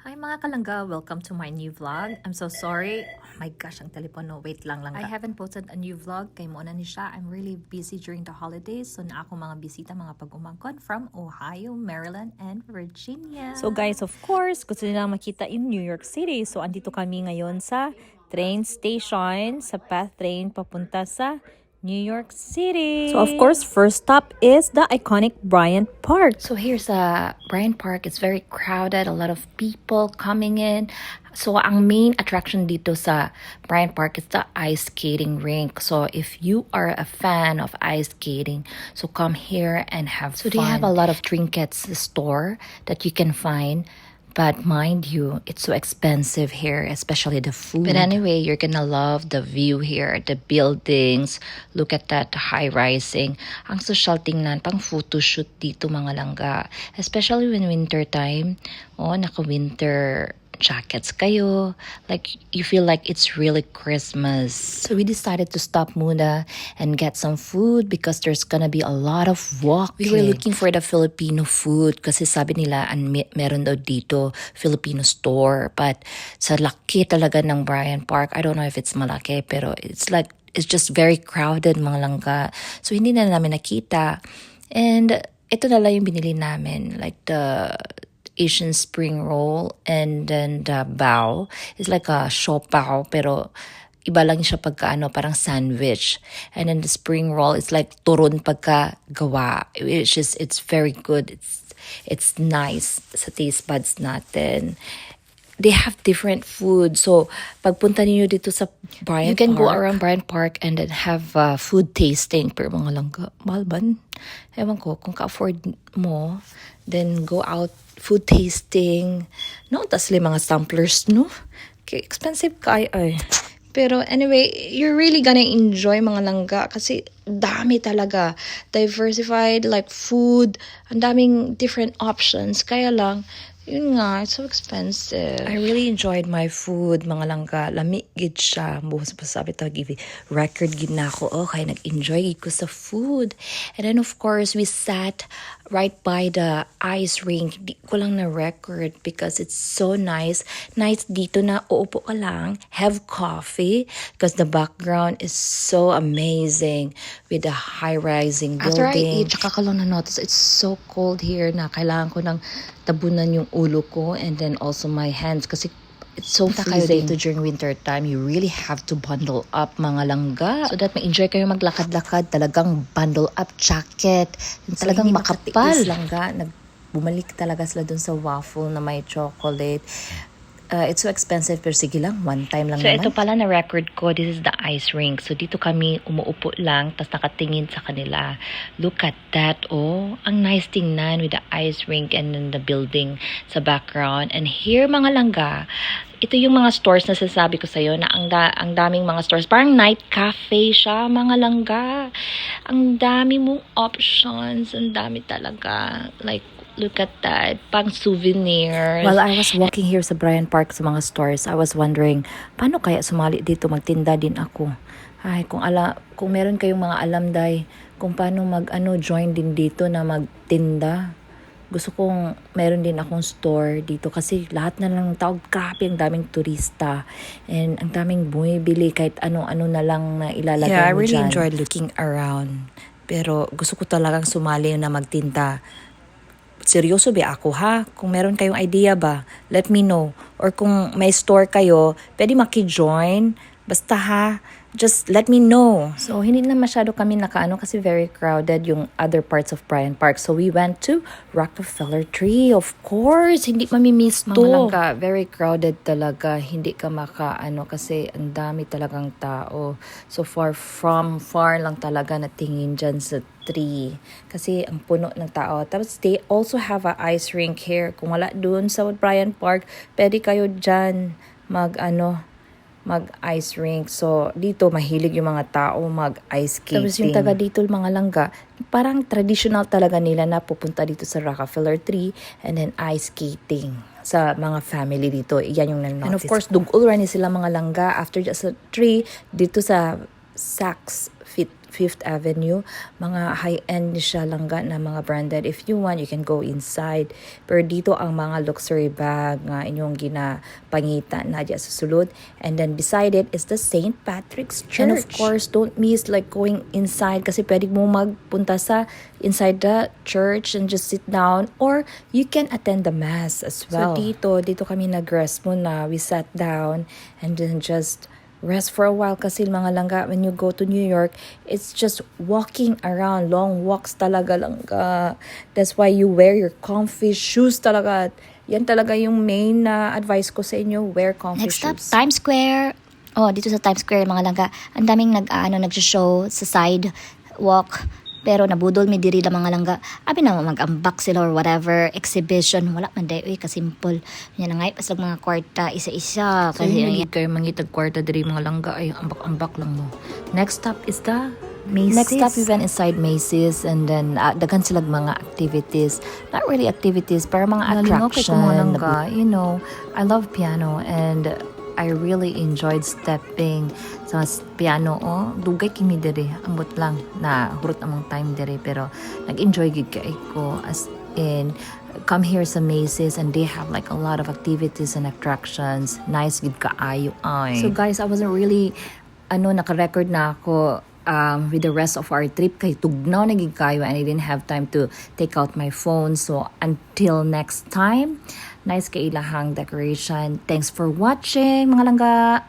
Hi mga kalangga, welcome to my new vlog. I'm so sorry. Oh my gosh, ang telepono. Wait lang lang. I haven't posted a new vlog kay mo na ni siya. I'm really busy during the holidays. So na ako mga bisita, mga pag-umangkon from Ohio, Maryland, and Virginia. So guys, of course, gusto nila makita in New York City. So andito kami ngayon sa train station, sa PATH train papunta sa New York City. So of course, first stop is the iconic Bryant Park. So here's Bryant Park. It's very crowded. A lot of people coming in. So ang main attraction dito sa Bryant Park is the ice skating rink. So if you are a fan of ice skating, so come here and have fun. So they have a lot of trinkets store that you can find. But mind you, it's so expensive here, especially the food. But anyway, you're gonna love the view here, the buildings. Look at that high-rising. Ang social tingnan, pang photo shoot dito mga langga. Especially when winter time. Oh, naka-winter jackets kayo. Like, you feel like it's really Christmas. So we decided to stop muna and get some food because there's gonna be a lot of walking. We were looking for the Filipino food kasi sabi nila meron daw dito Filipino store. But sa laki talaga ng Bryant Park, I don't know if it's malaki, pero it's just very crowded mga langga. So hindi na namin nakita. And ito na lang yung binili namin. Like the Asian spring roll, and then the bao is like a siopao pero iba lang siya pagka parang sandwich. And then the spring roll is like turon pagka gawa, which is it's very good. It's nice sa taste buds natin. They have different food. So, pagpunta niyo dito sa Bryant Park, you can go around Bryant Park and then have food tasting. Pero mga langga, mahal ba? Ewan ko, kung ka-afford mo, then go out food tasting. No, tas mga samplers, no? Okay, expensive kaya ay. Pero anyway, you're really gonna enjoy mga langga kasi dami talaga. Diversified, like food, ang daming different options. Kaya lang, yun nga, it's so expensive. I really enjoyed my food, mga langga. Lami gid siya. Buhos pa sabi to, give record gid na ako. Okay, nag-enjoy ko sa food. And then of course, we sat right by the ice rink. Di ko lang na record because it's so nice. Nice dito na uupo ka lang, have coffee because the background is so amazing with the high-rising building. After I eat, tsaka ka lang na-notice, it's so cold here na kailangan ko ng tabunan yung ulo ko and then also my hands kasi it's so freezing. Dito during winter time, you really have to bundle up mga langga. So that ma-enjoy kayo maglakad-lakad, talagang bundle up jacket. So talagang makapal. Langga, bumalik talaga sila dun sa waffle na may chocolate. It's so expensive pero sige lang, one time lang naman. So ito pala na record ko, this is the ice rink. So dito kami umuupo lang, tas nakatingin sa kanila. Look at that, oh. Ang nice tingnan with the ice rink and then the building sa background. And here mga langga, ito yung mga stores na sasabi ko sa'yo na ang daming mga stores. Parang night cafe siya, mga langga. Ang dami mong options. Ang dami talaga. Like, look at that. Pang souvenirs. While I was walking here sa Bryant Park sa mga stores, I was wondering, paano kaya sumali dito? Magtinda din ako. Ay, kung meron kayong mga alam, day, kung paano join din dito na magtinda. Gusto kong meron din akong store dito kasi lahat na lang ng tao, grabe ang daming turista and ang daming bumibili kahit ano-ano na lang na ilalagay mo dyan. Yeah, I really enjoyed looking around. Pero gusto ko talagang sumali na magtinda. Seryoso ba ako ha? Kung meron kayong idea ba, let me know. Or kung may store kayo, pwede maki-join. Basta ha, just let me know. So, hindi na masyado kami nakaano kasi very crowded yung other parts of Bryant Park. So, we went to Rockefeller Tree. Of course, hindi mamimiss to. Mga langga, very crowded talaga. Hindi ka makaano kasi ang dami talagang tao. So, far lang talaga natingin dyan sa tree. Kasi ang puno ng tao. Tapos, they also have a ice rink here. Kung wala dun sa Bryant Park, pwede kayo dyan mag-ice rink. So, dito, mahilig yung mga tao mag-ice skating. Tapos yung taga dito, mga langga, parang traditional talaga nila na pupunta dito sa Rockefeller Tree and then ice skating sa mga family dito. Yan yung nanonotice. And of course, dugol rin sila mga langga after sa tree, dito sa Saks Fifth Avenue. Mga high-end siya langga na mga branded. If you want, you can go inside. Pero dito ang mga luxury bag nga inyong ginapangita na dyan sa sulod. And then beside it is the St. Patrick's Church. And of course, don't miss like going inside kasi pwede mo magpunta sa inside the church and just sit down, or you can attend the mass as well. So dito kami nag-rest muna. We sat down and then just rest for a while kasi mga langga, when you go to New York, it's just walking around, long walks talaga langga. That's why you wear your comfy shoes talaga. Yan talaga yung main na advice ko sa inyo, wear comfy Next up, shoes. Times Square. Oh, dito sa Times Square mga langga, ang daming nag-show sa side walk. Pero nabudol mi diri la mga langga. Abi na mag-unbox sila or whatever, exhibition, wala man day kasimple. Nya na ngay pasag mga kwarta isa-isa So kasi hindi kayo mangitag kwarta diri mga langga, ay ambak-ambak lang mo. Next stop is the Macy's. Next stop, we went inside Macy's and then daghan sila mga activities. Not really activities, pero mga attraction. You know, I love piano and I really enjoyed stepping sa piano. Oh, dugay kimi diri. Ambot lang na hurot among time diri, pero nag-enjoy gid kay ko as in come here sa Macy's and they have like a lot of activities and attractions. Nice gid kaayo ay. So guys, I wasn't really naka-record na ako with the rest of our trip kay tugnaw na gid kayo and I didn't have time to take out my phone. So until next time, nice kay ilahang decoration. Thanks for watching mga langga.